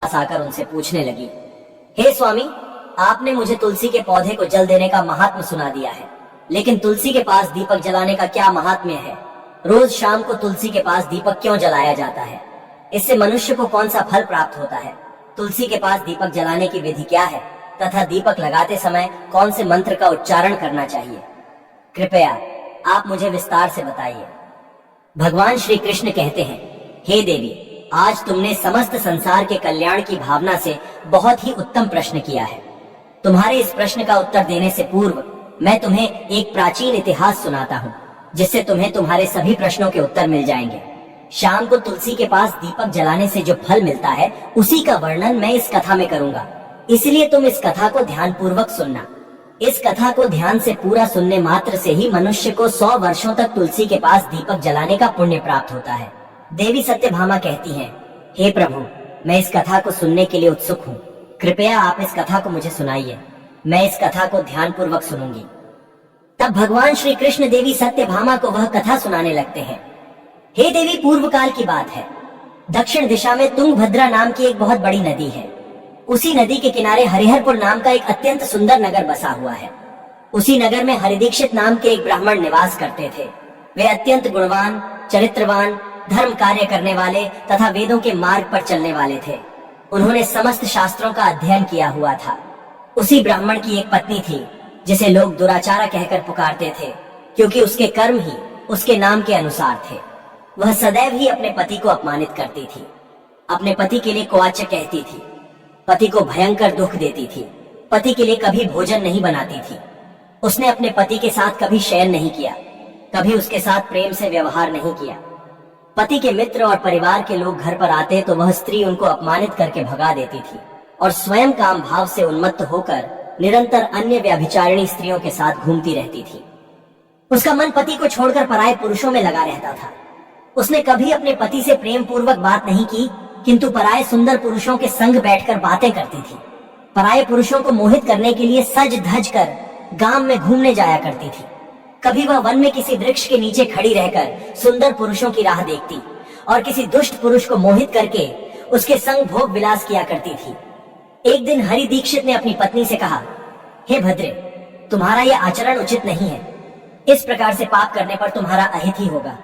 पास आकर उनसे पूछने लगी, हे स्वामी, आपने मुझे तुलसी के पौधे को जल देने का महात्म्य सुना दिया है, लेकिन तुलसी के पास दीपक जलाने का क्या महात्म्य है? रोज शाम को तुलसी के पास दीपक क्यों जलाया जाता है? इससे मनुष्य को कौन सा फल प्राप्त होता है? तुलसी के पास दीपक जलाने की विधि क्या है तथा दीपक लगाते समय कौन से मंत्र का उच्चारण करना चाहिए? कृपया आप मुझे विस्तार से बताइए। भगवान श्री कृष्ण कहते हैं, हे देवी, आज तुमने समस्त संसार के कल्याण की भावना से बहुत ही उत्तम प्रश्न किया है। तुम्हारे इस प्रश्न का उत्तर देने से पूर्व मैं तुम्हें एक प्राचीन इतिहास सुनाता हूँ, जिससे तुम्हें तुम्हारे सभी प्रश्नों के उत्तर मिल जाएंगे। शाम को तुलसी के पास दीपक जलाने से जो फल मिलता है, उसी का वर्णन मैं इस कथा में करूंगा, इसलिए तुम इस कथा को ध्यान पूर्वक सुनना। इस कथा को ध्यान से पूरा सुनने मात्र से ही मनुष्य को 100 वर्षों तक तुलसी के पास दीपक जलाने का पुण्य प्राप्त होता है। देवी सत्यभामा कहती हैं, हे प्रभु, मैं इस कथा को सुनने के लिए उत्सुक हूँ। कृपया आप इस कथा को मुझे सुनाइए। मैं इस कथा को ध्यान पूर्वक सुनूंगी। तब भगवान श्री कृष्ण देवी सत्यभामा को वह कथा सुनाने लगते हैं। हे देवी, पूर्व काल की बात है। दक्षिण दिशा में तुंगभद्रा नाम की एक बहुत बड़ी नदी है। उसी नदी के किनारे हरिहरपुर नाम का एक अत्यंत सुंदर नगर बसा हुआ है। उसी नगर में हरिदीक्षित नाम के एक ब्राह्मण निवास करते थे। वे अत्यंत गुणवान, चरित्रवान, धर्म कार्य करने वाले तथा वेदों के मार्ग पर चलने वाले थे। उन्होंने समस्त शास्त्रों का अध्ययन किया हुआ था। उसी ब्राह्मण की एक पत्नी थी, जिसे लोग दुराचारा कहकर पुकारते थे, क्योंकि उसके कर्म ही उसके नाम के अनुसार थे। वह सदैव ही अपने पति को अपमानित करती थी, अपने पति के लिए कुआच कहती थी, पति को भयंकर दुख देती थी, पति के लिए कभी भोजन नहीं बनाती थी। उसने अपने पति के साथ कभी शयन नहीं किया, कभी उसके साथ प्रेम से व्यवहार नहीं किया। पति के मित्र और परिवार के लोग घर पर आते तो वह स्त्री उनको अपमानित करके भगा देती थी और स्वयं काम भाव से उन्मत्त होकर निरंतर अन्य व्यभिचारिणी स्त्रियों के साथ घूमती रहती थी। उसका मन पति को छोड़कर पराये पुरुषों में लगा रहता था। उसने कभी अपने पति से प्रेम पूर्वक बात नहीं की, किंतु पराये सुंदर पुरुषों के संग बैठकर बातें करती थी। पराये पुरुषों को मोहित करने के लिए सज धज कर गांव में घूमने जाया करती थी। कभी वह वन में किसी वृक्ष के नीचे खड़ी रहकर सुंदर पुरुषों की राह देखती और किसी दुष्ट पुरुष को मोहित करके उसके संग भोग विलास किया करती थी। एक दिन हरि दीक्षित ने अपनी पत्नी से कहा, हे भद्रे, तुम्हारा यह आचरण उचित नहीं है। इस प्रकार से पाप करने पर तुम्हारा अहित ही होगा।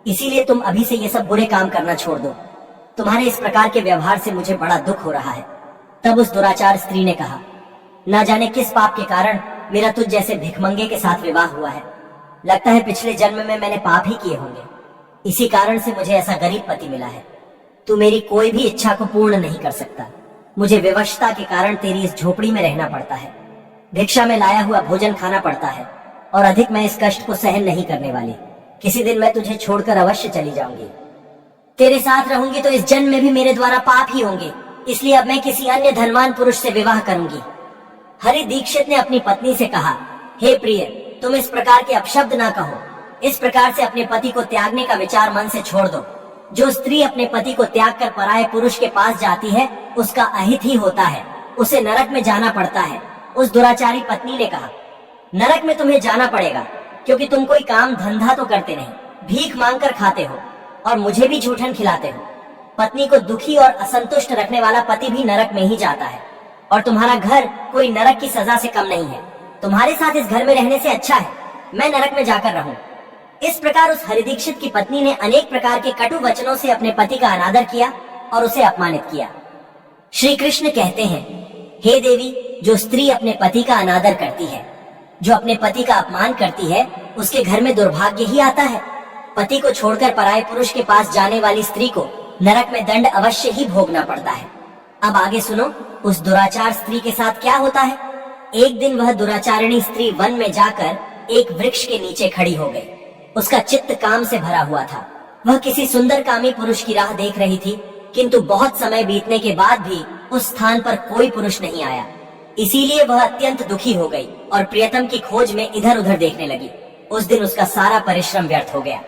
इसीलिए तुम अभी से ये सब बुरे काम करना छोड़ दो। तुम्हारे इस प्रकार के व्यवहार से मुझे बड़ा दुख हो रहा है। तब उस दुराचार स्त्री ने कहा, न जाने किस पाप के कारण मेरा तुझ जैसे भिखमंगे के साथ विवाह हुआ है। लगता है पिछले जन्म में मैंने पाप ही किए होंगे, इसी कारण से मुझे ऐसा गरीब पति मिला है। तू मेरी कोई भी इच्छा को पूर्ण नहीं कर सकता। मुझे विवशता के कारण तेरी इस झोपड़ी में रहना पड़ता है। भिक्षा में लाया हुआ भोजन खाना पड़ता है और अधिक मैं इस कष्ट को सहन नहीं करने वाली। किसी दिन मैं तुझे छोड़कर अवश्य चली जाऊंगी। तेरे साथ रहूंगी तो इस जन्म में भी मेरे द्वारा पाप ही होंगे, इसलिए अब मैं किसी अन्य धनवान पुरुष से विवाह करूंगी। हरि दीक्षित ने अपनी पत्नी से कहा, हे प्रिय, तुम इस प्रकार के अपशब्द ना कहो। इस प्रकार से अपने पति को त्यागने का विचार मन से छोड़ दो। जो स्त्री अपने पति को त्याग कर पराये पुरुष के पास जाती है, उसका अहित ही होता है, उसे नरक में जाना पड़ता है। उस दुराचारी पत्नी ने कहा, नरक में तुम्हें जाना पड़ेगा, क्योंकि तुम कोई काम धंधा तो करते नहीं, भीख मांगकर खाते हो और मुझे भी जूठन खिलाते हो। पत्नी को दुखी और असंतुष्ट रखने वाला पति भी नरक में ही जाता है और तुम्हारा घर कोई नरक की सजा से कम नहीं है। तुम्हारे साथ इस घर में रहने से अच्छा है मैं नरक में जाकर रहूं। इस प्रकार उस हरिदीक्षित की पत्नी ने अनेक प्रकार के कटु वचनों से अपने पति का अनादर किया और उसे अपमानित किया। श्री कृष्ण कहते हैं, हे देवी, जो स्त्री अपने पति का अनादर करती है, जो अपने पति का अपमान करती है, उसके घर में दुर्भाग्य ही आता है। पति को छोड़कर पराये पुरुष के पास जाने वाली स्त्री को नरक में दंड अवश्य ही भोगना पड़ता है। अब आगे सुनो, उस दुराचार स्त्री के साथ क्या होता है। एक दिन वह दुराचारिणी स्त्री वन में जाकर एक वृक्ष के नीचे खड़ी हो गई। उसका चित्त काम से भरा हुआ था। वह किसी सुंदर कामी पुरुष की राह देख रही थी, किंतु बहुत समय बीतने के बाद भी उस स्थान पर कोई पुरुष नहीं आया। इसीलिए वह अत्यंत दुखी हो गई और प्रियतम की खोज में इधर उधर देखने लगी। उस दिन उसका सारा परिश्रम व्यर्थ हो गया।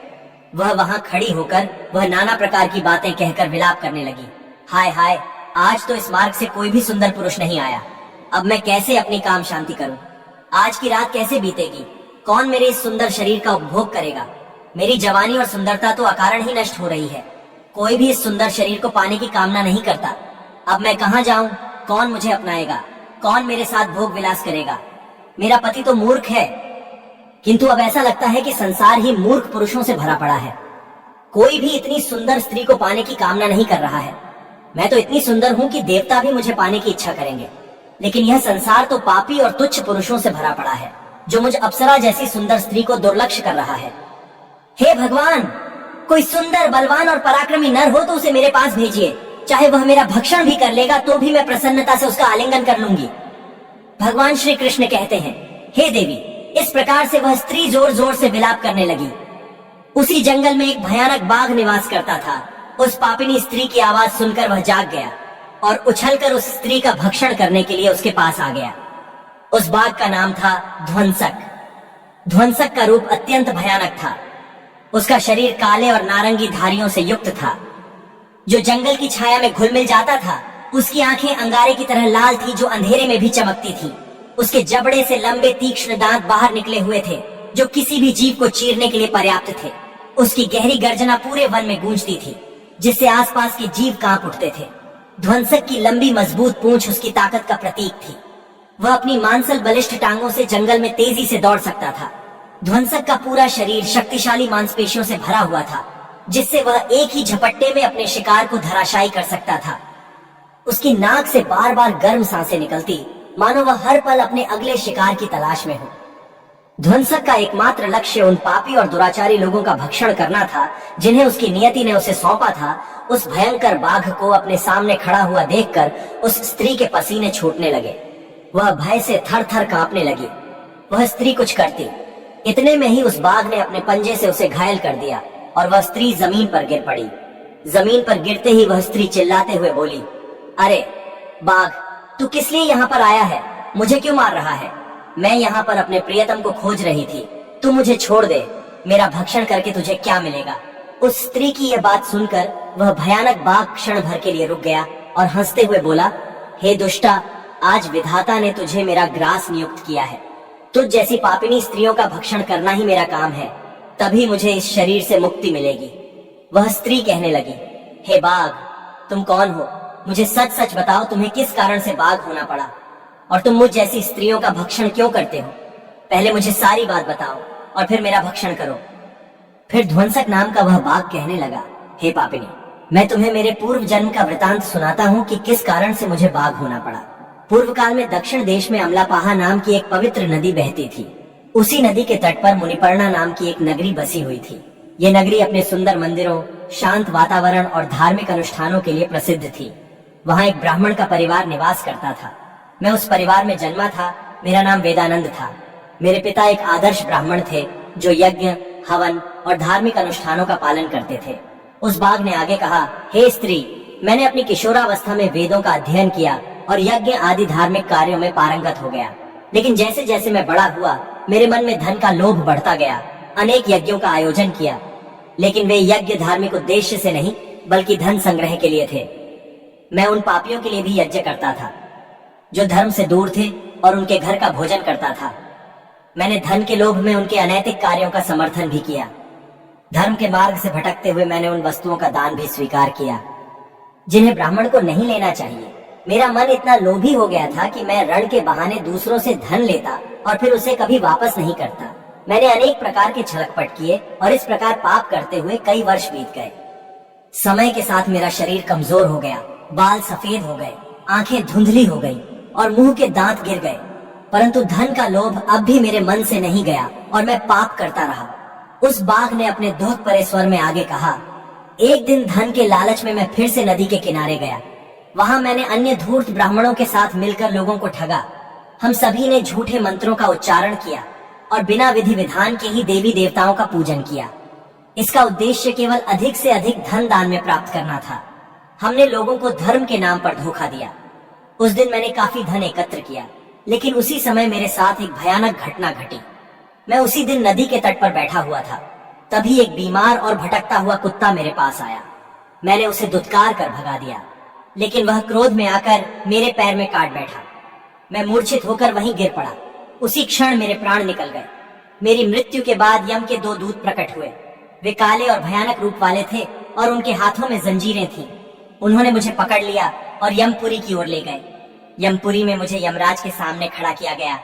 वह वहां खड़ी होकर वह नाना प्रकार की बातें कहकर विलाप करने लगी। हाय हाय, आज तो इस मार्ग से कोई भी सुंदर पुरुष नहीं आया। अब मैं कैसे अपनी काम शांति करूं? आज की रात कैसे बीतेगी? कौन मेरे इस सुंदर शरीर का उपभोग करेगा? मेरी जवानी और सुंदरता तो अकारण ही नष्ट हो रही है। कोई भी इस सुंदर शरीर को पाने की कामना नहीं करता। अब मैं कहाँ जाऊं? कौन मुझे अपनाएगा? कौन मेरे साथ भोग विलास करेगा? मेरा पति तो मूर्ख है, किंतु अब ऐसा लगता है कि संसार ही मूर्ख पुरुषों से भरा पड़ा है। कोई भी इतनी सुंदर स्त्री को पाने की कामना नहीं कर रहा है। मैं तो इतनी सुंदर हूं कि देवता भी मुझे पाने की इच्छा करेंगे, लेकिन यह संसार तो पापी और तुच्छ पुरुषों से भरा पड़ा है, जो मुझ अप्सरा जैसी सुंदर स्त्री को दुर्लक्ष्य कर रहा है। हे भगवान, कोई सुंदर, बलवान और पराक्रमी नर हो तो उसे मेरे पास भेजिए। चाहे वह मेरा भक्षण भी कर लेगा तो भी मैं प्रसन्नता से उसका आलिंगन कर लूंगी। भगवान श्री कृष्ण कहते हैं, हे देवी, इस प्रकार से वह स्त्री जोर जोर से विलाप करने लगी। उसी जंगल में एक भयानक बाघ निवास करता था। उस पापिनी स्त्री की आवाज सुनकर वह जाग गया और उछलकर उस स्त्री का भक्षण करने के लिए उसके पास आ गया। उस बाघ का नाम था ध्वंसक। ध्वंसक का रूप अत्यंत भयानक था। उसका शरीर काले और नारंगी धारियों से युक्त था। जो जंगल की छाया में घुल मिल जाता था, उसकी आंखें अंगारे की तरह लाल थी, जो अंधेरे में भी चमकती थी। उसके जबड़े से लंबे तीक्ष्ण दांत बाहर निकले हुए थे, जो किसी भी जीव को चीरने के लिए पर्याप्त थे। उसकी गहरी गर्जना पूरे वन में गूंजती थी, जिससे आसपास के जीव कांप उठते थे। ध्वंसक की लंबी मजबूत पूंछ उसकी ताकत का प्रतीक थी। वह अपनी मांसल बलिष्ठ टांगों से जंगल में तेजी से दौड़ सकता था। ध्वंसक का पूरा शरीर शक्तिशाली मांसपेशियों से भरा हुआ था, जिससे वह एक ही झपट्टे में अपने शिकार को धराशायी कर सकता था। उसकी नाक से बार बार गर्म सांसें निकलती, मानो वह हर पल अपने अगले शिकार की तलाश में हो। ध्वंसक का एकमात्र लक्ष्य उन पापी और दुराचारी लोगों का भक्षण करना था, जिन्हें उसकी नियति ने उसे सौंपा था। उस भयंकर बाघ को अपने सामने खड़ा हुआ देखकर उस स्त्री के पसीने छूटने लगे। वह भय से थर थर कांपने लगी। वह स्त्री कुछ करती, इतने में ही उस बाघ ने अपने पंजे से उसे घायल कर दिया और वह स्त्री जमीन पर गिर पड़ी। जमीन पर गिरते ही वह स्त्री चिल्लाते हुए बोली, अरे बाघ, तू किस लिए यहाँ पर आया है? मुझे क्यों मार रहा है? मैं यहाँ पर अपने प्रियतम को खोज रही थी। तू मुझे छोड़ दे। मेरा भक्षण करके तुझे क्या मिलेगा? उस स्त्री की यह बात सुनकर वह भयानक बाघ क्षण भर के लिए रुक गया और हंसते हुए बोला, हे दुष्टा, आज विधाता ने तुझे मेरा ग्रास नियुक्त किया है। तुझ जैसी पापिनी स्त्रियों का भक्षण करना ही मेरा काम है, तभी मुझे इस शरीर से मुक्ति मिलेगी। वह स्त्री कहने लगी, हे बाघ, तुम कौन हो? मुझे सच सच बताओ, तुम्हें किस कारण से बाघ होना पड़ा और तुम मुझ जैसी स्त्रियों का भक्षण क्यों करते हो? पहले मुझे सारी बात बताओ और फिर मेरा भक्षण करो। फिर ध्वंसक नाम का वह बाघ कहने लगा, हे पापिनी, मैं तुम्हें मेरे पूर्व जन्म का वृतांत सुनाता हूँ कि किस कारण से मुझे बाघ होना पड़ा। पूर्व काल में दक्षिण देश में अमलापाहा नाम की एक पवित्र नदी बहती थी। उसी नदी के तट पर मुनिपर्णा नाम की एक नगरी बसी हुई थी। ये नगरी अपने सुंदर मंदिरों, शांत वातावरण और धार्मिक अनुष्ठानों के लिए प्रसिद्ध थी। वहाँ एक ब्राह्मण का परिवार निवास करता था। मैं उस परिवार में जन्मा था। मेरा नाम वेदानंद था। मेरे पिता एक आदर्श ब्राह्मण थे, जो यज्ञ, हवन और धार्मिक अनुष्ठानों का पालन करते थे। उस बाघ ने आगे कहा, हे स्त्री, मैंने अपनी किशोरावस्था में वेदों का अध्ययन किया और यज्ञ आदि धार्मिक कार्यों में पारंगत हो गया। लेकिन जैसे जैसे मैं बड़ा हुआ, मेरे मन में धन का लोभ बढ़ता गया। अनेक यज्ञों का आयोजन किया, लेकिन वे यज्ञ धार्मिक उद्देश्य से नहीं, बल्कि धन संग्रह के लिए थे। मैं उन पापियों के लिए भी यज्ञ करता था, जो धर्म से दूर थे, और उनके घर का भोजन करता था। मैंने धन के लोभ में उनके अनैतिक कार्यों का समर्थन भी किया। धर्म के मार्ग से भटकते हुए मैंने उन वस्तुओं का दान भी स्वीकार किया, जिन्हें ब्राह्मण को नहीं लेना चाहिए। मेरा मन इतना लोभी हो गया था कि मैं ऋण के बहाने दूसरों से धन लेता और फिर उसे कभी वापस नहीं करता। मैंने अनेक प्रकार के छलकपट किए और इस प्रकार पाप करते हुए कई वर्ष बीत गए। समय के साथ मेरा शरीर कमजोर हो गया, बाल सफेद हो गए, आंखें धुंधली हो गई और मुंह के दांत गिर गए। परंतु धन का लोभ अब भी मेरे मन से नहीं गया और मैं पाप करता रहा। उस बाघ ने अपने दुख भरे स्वर में आगे कहा, एक दिन धन के लालच में मैं फिर से नदी के किनारे गया। वहां मैंने अन्य धूर्त ब्राह्मणों के साथ मिलकर लोगों को ठगा। हम सभी ने झूठे मंत्रों का उच्चारण किया और बिना विधि विधान के ही देवी देवताओं का पूजन किया। इसका उद्देश्य केवल अधिक से अधिक धन दान में प्राप्त करना था। हमने लोगों को धर्म के नाम पर धोखा दिया। उस दिन मैंने काफी धन एकत्र किया, लेकिन उसी समय मेरे साथ एक भयानक घटना घटी। मैं उसी दिन नदी के तट पर बैठा हुआ था। तभी एक बीमार और भटकता हुआ कुत्ता मेरे पास आया। मैंने उसे दुत्कार कर भगा दिया, लेकिन वह क्रोध में आकर मेरे पैर में काट बैठा। मैं मूर्छित होकर वहीं गिर पड़ा। उसी क्षण मेरे प्राण निकल गए। मेरी मृत्यु के बाद यम के 2 दूत प्रकट हुए। वे काले और भयानक रूप वाले थे और उनके हाथों में जंजीरें थीं। उन्होंने मुझे पकड़ लिया और यमपुरी की ओर ले गए। यमपुरी में मुझे यमराज के सामने खड़ा किया गया।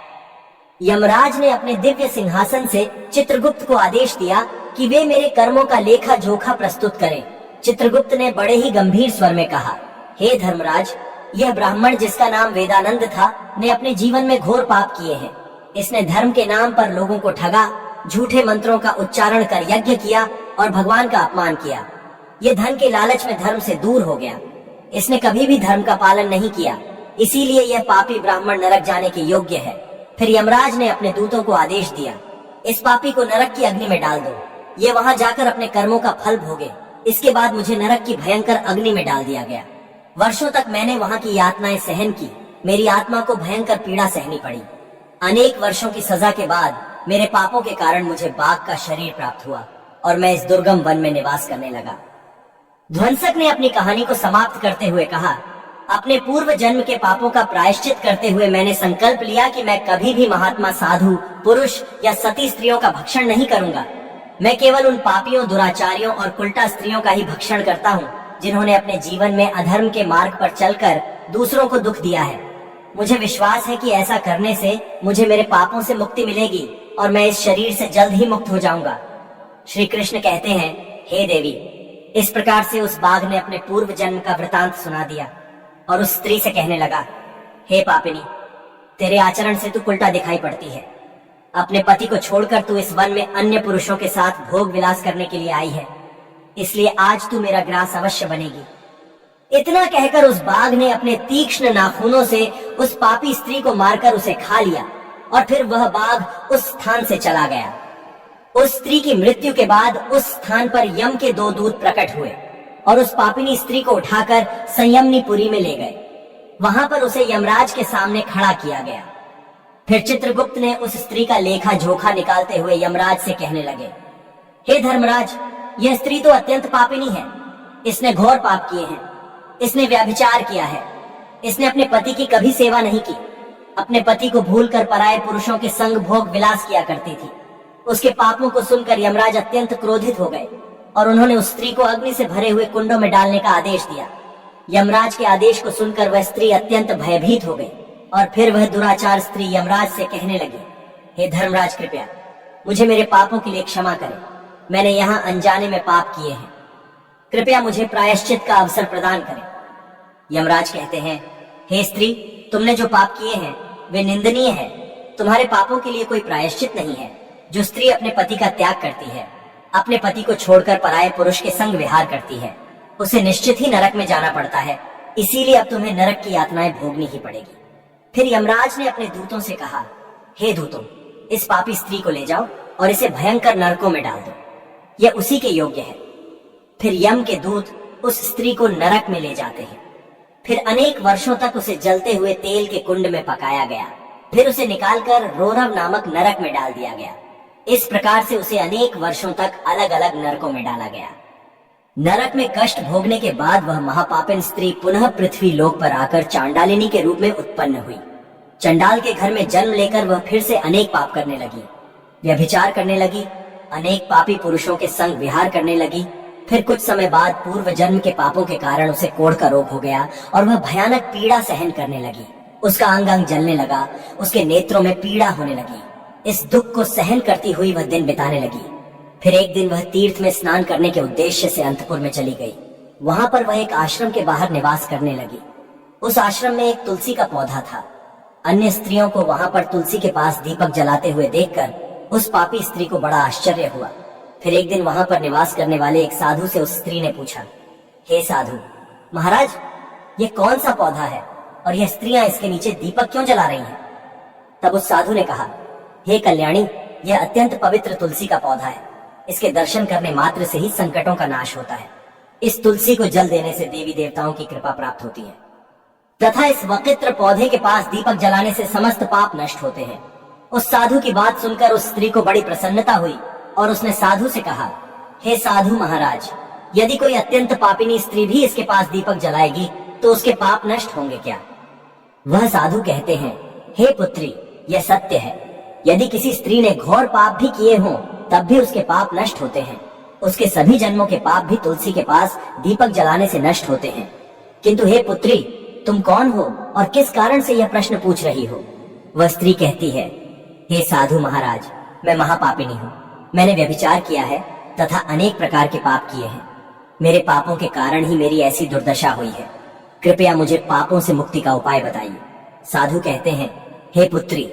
यमराज ने अपने दिव्य सिंहासन से चित्रगुप्त को आदेश दिया कि वे मेरे कर्मों का लेखा जोखा प्रस्तुत करें। चित्रगुप्त ने बड़े ही गंभीर स्वर में कहा, हे धर्मराज, यह ब्राह्मण जिसका नाम वेदानंद था ने अपने जीवन में घोर पाप किए हैं। इसने धर्म के नाम पर लोगों को ठगा, झूठे मंत्रों का उच्चारण कर यज्ञ किया और भगवान का अपमान किया। ये धन के लालच में धर्म से दूर हो गया। इसने कभी भी धर्म का पालन नहीं किया, इसीलिए यह पापी ब्राह्मण नरक जाने के योग्य है। फिर यमराज ने अपने दूतों को आदेश दिया, इस पापी को नरक की अग्नि में डाल दो। ये वहां जाकर अपने कर्मों का फल भोगे। इसके बाद मुझे नरक की भयंकर अग्नि में डाल दिया गया। वर्षों तक मैंने वहां की यातनाएं सहन की। मेरी आत्मा को भयंकर पीड़ा सहनी पड़ी। अनेक वर्षों की सजा के बाद मेरे पापों के कारण मुझे बाघ का शरीर प्राप्त हुआ और मैं इस दुर्गम वन में निवास करने लगा। ध्वंसक ने अपनी कहानी को समाप्त करते हुए कहा, अपने पूर्व जन्म के पापों का प्रायश्चित करते हुए मैंने संकल्प लिया कि मैं कभी भी महात्मा, साधु, पुरुष या सती स्त्रियों का भक्षण नहीं करूंगा। मैं केवल उन पापियों, दुराचारियों और उल्टा स्त्रियों का ही भक्षण करता हूँ जिन्होंने अपने जीवन में अधर्म के मार्ग पर चलकर दूसरों को दुख दिया है। मुझे विश्वास है कि ऐसा करने से मुझे मेरे पापों से मुक्ति मिलेगी और मैं इस शरीर से जल्द ही मुक्त हो जाऊंगा। श्री कृष्ण कहते हैं, हे देवी, इस प्रकार से उस बाघ ने अपने पूर्व जन्म का वृतांत सुना दिया और उस स्त्री से कहने लगा, हे पापिनी, तेरे आचरण से तू उल्टा दिखाई पड़ती है। अपने पति को छोड़कर तू इस वन में अन्य पुरुषों के साथ भोग विलास करने के लिए आई है, इसलिए आज तू मेरा ग्रास अवश्य बनेगी। इतना कहकर उस बाघ ने अपने तीक्ष्ण नाखूनों से उस पापी स्त्री को मारकर उसे खा लिया और फिर वह बाघ उस स्थान से चला गया। उस स्त्री की मृत्यु के बाद उस स्थान पर यम के 2 दूत प्रकट हुए और उस पापिनी स्त्री को उठाकर संयमनीपुरी में ले गए। वहां पर उसे यमराज के सामने खड़ा किया गया। फिर चित्रगुप्त ने उस स्त्री का लेखा जोखा निकालते हुए यमराज से कहने लगे, हे धर्मराज, यह स्त्री तो अत्यंत पापिनी है। इसने घोर पाप किए हैं। इसने व्यभिचार किया है। इसने अपने पति की कभी सेवा नहीं की। अपने पति को भूलकर पराये पुरुषों के संग भोग विलास किया करती थी। उसके पापों को सुनकर यमराज अत्यंत क्रोधित हो गए और उन्होंने उस स्त्री को अग्नि से भरे हुए कुंडों में डालने का आदेश दिया। यमराज के आदेश को सुनकर वह स्त्री अत्यंत भयभीत हो गई और फिर वह दुराचार स्त्री यमराज से कहने लगी, हे धर्मराज, कृपया मुझे मेरे पापों के लिए क्षमा करें। मैंने यहाँ अनजाने में पाप किए हैं। कृपया मुझे प्रायश्चित का अवसर प्रदान करें। यमराज कहते हैं, हे स्त्री, तुमने जो पाप किए हैं वे निंदनीय है। तुम्हारे पापों के लिए कोई प्रायश्चित नहीं है। जो स्त्री अपने पति का त्याग करती है, अपने पति को छोड़कर पराये पुरुष के संग विहार करती है, उसे निश्चित ही नरक में जाना पड़ता है। इसीलिए अब तुम्हें नरक की यातनाएं भोगनी ही पड़ेगी। फिर यमराज ने अपने दूतों से कहा, हे दूतों, इस पापी स्त्री को ले जाओ और इसे भयंकर नरकों में डाल दो। यह उसी के योग्य है। फिर यम के दूत उस स्त्री को नरक में ले जाते हैं। फिर अनेक वर्षों तक उसे जलते हुए तेल के कुंड में पकाया गया। फिर उसे निकालकर रोरव नामक नरक में डाल दिया गया। इस प्रकार से उसे अनेक वर्षों तक अलग अलग नरकों में डाला गया। नरक में कष्ट भोगने के बाद वह महापापिन स्त्री पुनः पृथ्वी लोक पर आकर चांडालिनी के रूप में उत्पन्न हुई। चंडाल के घर में जन्म लेकर वह फिर से अनेक पाप करने लगी, व्यभिचार करने लगी, अनेक पापी पुरुषों के संग विहार करने लगी। फिर कुछ समय बाद पूर्व जन्म के पापों के कारण उसे कोढ़ का रोग हो गया और वह भयानक पीड़ा सहन करने लगी। उसका अंग अंग जलने लगा, उसके नेत्रों में पीड़ा होने लगी। इस दुख को सहन करती हुई वह दिन बिताने लगी। फिर एक दिन वह तीर्थ में स्नान करने के उद्देश्य से अंतपुर में चली गई। वहां पर वह एक आश्रम के बाहर निवास करने लगी। उस आश्रम में एक तुलसी का पौधा था। अन्य स्त्रियों को वहां पर तुलसी के पास दीपक जलाते हुए देखकर उस पापी स्त्री को बड़ा आश्चर्य हुआ। फिर एक दिन वहां पर निवास करने वाले एक साधु से उस स्त्री ने पूछा, हे साधु महाराज, ये कौन सा पौधा है और यह स्त्रियां इसके नीचे दीपक क्यों जला रही हैं? तब उस साधु ने कहा, हे कल्याणी, यह अत्यंत पवित्र तुलसी का पौधा है। इसके दर्शन करने मात्र से ही संकटों का नाश होता है। इस तुलसी को जल देने से देवी देवताओं की कृपा प्राप्त होती है तथा इस वकित्र पौधे के पास दीपक जलाने से समस्त पाप नष्ट होते हैं। उस साधु की बात सुनकर उस स्त्री को बड़ी प्रसन्नता हुई और उसने साधु से कहा, हे साधु महाराज, यदि कोई अत्यंत पापिनी स्त्री भी इसके पास दीपक जलाएगी तो उसके पाप नष्ट होंगे क्या? वह साधु कहते हैं, हे पुत्री, यह सत्य है। यदि किसी स्त्री ने घोर पाप भी किए हों तब भी उसके पाप नष्ट होते हैं। उसके सभी जन्मों के पाप भी तुलसी के पास दीपक जलाने से नष्ट होते हैं। किंतु हे पुत्री, तुम कौन हो और किस कारण से यह प्रश्न पूछ रही हो? वह स्त्री कहती है, हे साधु महाराज, मैं महापापिनी हूँ। मैंने व्यभिचार किया है तथा अनेक प्रकार के पाप किए हैं। मेरे पापों के कारण ही मेरी ऐसी दुर्दशा हुई है। कृपया मुझे पापों से मुक्ति का उपाय बताइए। साधु कहते हैं, हे पुत्री,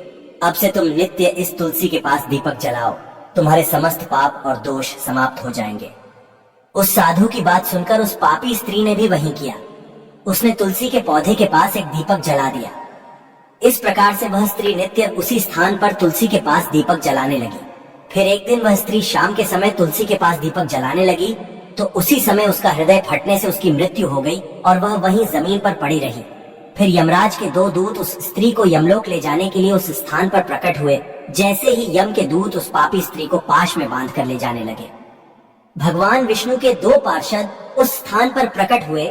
अब से तुम नित्य इस तुलसी के पास दीपक जलाओ, तुम्हारे समस्त पाप और दोष समाप्त हो जाएंगे। उस साधु की बात सुनकर उस पापी स्त्री ने भी वही किया। उसने तुलसी के पौधे के पास एक दीपक जला दिया। इस प्रकार से वह स्त्री नित्य उसी स्थान पर तुलसी के पास दीपक जलाने लगी। फिर एक दिन वह स्त्री शाम के समय तुलसी के पास दीपक जलाने लगी तो उसी समय उसका हृदय फटने से उसकी मृत्यु हो गई और वह वहीं जमीन पर पड़ी रही। फिर यमराज के 2 दूत उस स्त्री को यमलोक ले जाने के लिए उस स्थान पर प्रकट हुए। जैसे ही यम के दूत उस पापी स्त्री को पाश में बांध कर ले जाने लगे, भगवान विष्णु के 2 पार्षद उस स्थान पर प्रकट हुए।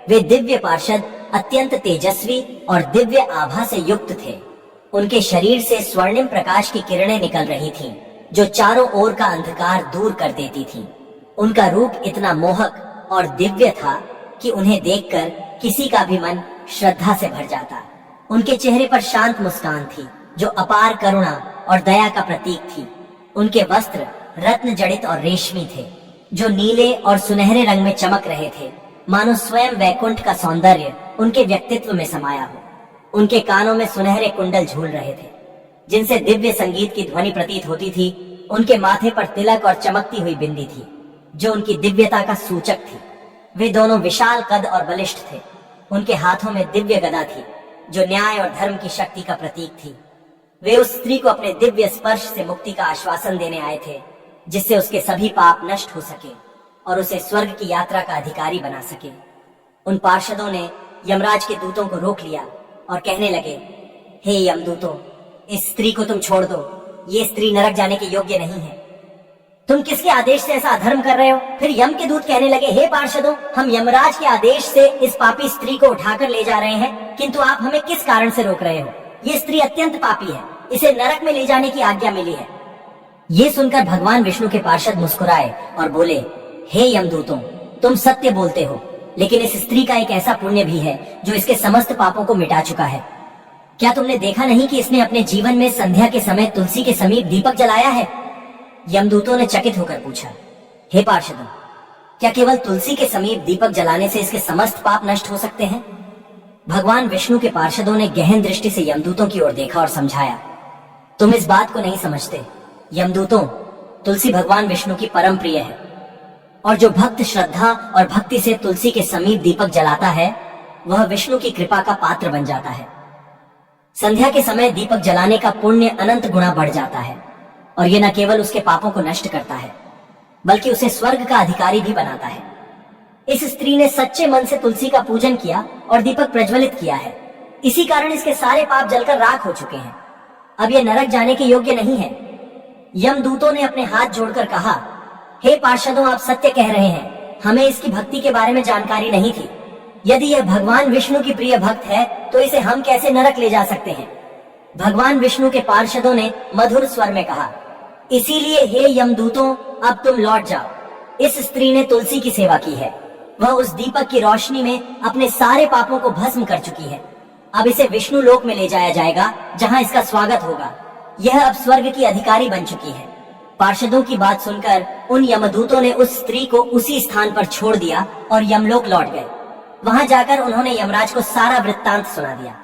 वे दिव्य पार्षद अत्यंत तेजस्वी और दिव्य आभा से युक्त थे। उनके शरीर से स्वर्णिम प्रकाश की किरणें निकल रही थीं, जो चारों ओर का अंधकार दूर कर देती थीं। उनका रूप इतना मोहक और दिव्य था कि उन्हें देखकर किसी का भी मन श्रद्धा से भर जाता। उनके चेहरे पर शांत मुस्कान थी, जो अपार करुणा और दया का प्रतीक थी। उनके वस्त्र रत्न जड़ित और रेशमी थे, जो नीले और सुनहरे रंग में चमक रहे थे, मानो स्वयं वैकुंठ का सौंदर्य उनके व्यक्तित्व में समाया हो। उनके कानों में सुनहरे कुंडल झूल रहे थे, जिनसे दिव्य संगीत की ध्वनि प्रतीत होती थी। उनके माथे पर तिलक और चमकती हुई बिंदी थी, जो उनकी दिव्यता का सूचक थी। वे दोनों विशाल कद और बलिष्ठ थे। उनके हाथों में दिव्य गदा थी, जो न्याय और धर्म की शक्ति का प्रतीक थी। वे उस स्त्री को अपने दिव्य स्पर्श से मुक्ति का आश्वासन देने आए थे, जिससे उसके सभी पाप नष्ट हो सके और उसे स्वर्ग की यात्रा का अधिकारी बना सके। उन पार्षदों ने यमराज के दूतों को रोक लिया और कहने लगे, हे यमदूतों, इस स्त्री को तुम छोड़ दो। ये स्त्री नरक जाने के योग्य नहीं है। तुम किसके आदेश से ऐसा अधर्म कर रहे हो? फिर यम के दूत कहने लगे, हे पार्षदों, हम यमराज के आदेश से इस पापी स्त्री को उठाकर ले जा रहे हैं, किंतु आप हमें किस कारण से रोक रहे हो? ये स्त्री अत्यंत पापी है, इसे नरक में ले जाने की आज्ञा मिली है। ये सुनकर भगवान विष्णु के पार्षद मुस्कुराए और बोले, हे यमदूतों, तुम सत्य बोलते हो, लेकिन इस स्त्री का एक ऐसा पुण्य भी है जो इसके समस्त पापों को मिटा चुका है। क्या तुमने देखा नहीं कि इसने अपने जीवन में संध्या के समय तुलसी के समीप दीपक जलाया है? यमदूतों ने चकित होकर पूछा, हे पार्षदों, क्या केवल तुलसी के समीप दीपक जलाने से इसके समस्त पाप नष्ट हो सकते हैं? भगवान विष्णु के पार्षदों ने गहन दृष्टि से यमदूतों की ओर देखा और समझाया, तुम इस बात को नहीं समझते। यमदूतों, तुलसी भगवान विष्णु की परम प्रिय है, और जो भक्त श्रद्धा और भक्ति से तुलसी के समीप दीपक जलाता है, वह विष्णु की कृपा का पात्र बन जाता है। संध्या के समय दीपक जलाने का पुण्य अनंत गुना बढ़ जाता है, और ये न केवल उसके पापों को नष्ट करता है, बल्कि उसे स्वर्ग का अधिकारी भी बनाता है। इस स्त्री ने सच्चे मन से तुलसी का पूजन किया और दीपक प्रज्वलित किया है। इसी कारण इसके सारे पाप जलकर राख हो चुके हैं। अब यह नरक जाने के योग्य नहीं है। यमदूतों ने अपने हाथ जोड़कर कहा, हे पार्षदों, आप सत्य कह रहे हैं। हमें इसकी भक्ति के बारे में जानकारी नहीं थी। यदि यह भगवान विष्णु की प्रिय भक्त है, तो इसे हम कैसे नरक ले जा सकते हैं? भगवान विष्णु के पार्षदों ने मधुर स्वर में कहा, इसीलिए हे यमदूतों, अब तुम लौट जाओ। इस स्त्री ने तुलसी की सेवा की है। वह उस दीपक की रोशनी में अपने सारे पापों को भस्म कर चुकी है। अब इसे विष्णु लोक में ले जाया जाएगा, जहाँ इसका स्वागत होगा। यह अब स्वर्ग की अधिकारी बन चुकी है। पार्षदों की बात सुनकर उन यमदूतों ने उस स्त्री को उसी स्थान पर छोड़ दिया और यमलोक लौट गए। वहां जाकर उन्होंने यमराज को सारा वृत्तांत सुना दिया।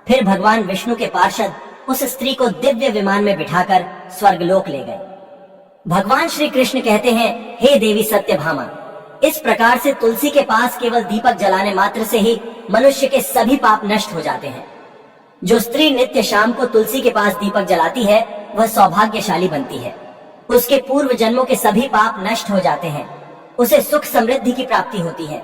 फिर भगवान विष्णु के पार्षद उस स्त्री को दिव्य विमान में बिठाकर स्वर्गलोक ले गए। भगवान श्री कृष्ण कहते हैं, हे देवी सत्यभामा, इस प्रकार से तुलसी के पास केवल दीपक जलाने मात्र से ही मनुष्य के सभी पाप नष्ट हो जाते हैं। जो स्त्री नित्य शाम को तुलसी के पास दीपक जलाती है, वह सौभाग्यशाली बनती है। उसके पूर्व जन्मों के सभी पाप नष्ट हो जाते हैं। उसे सुख समृद्धि की प्राप्ति होती है।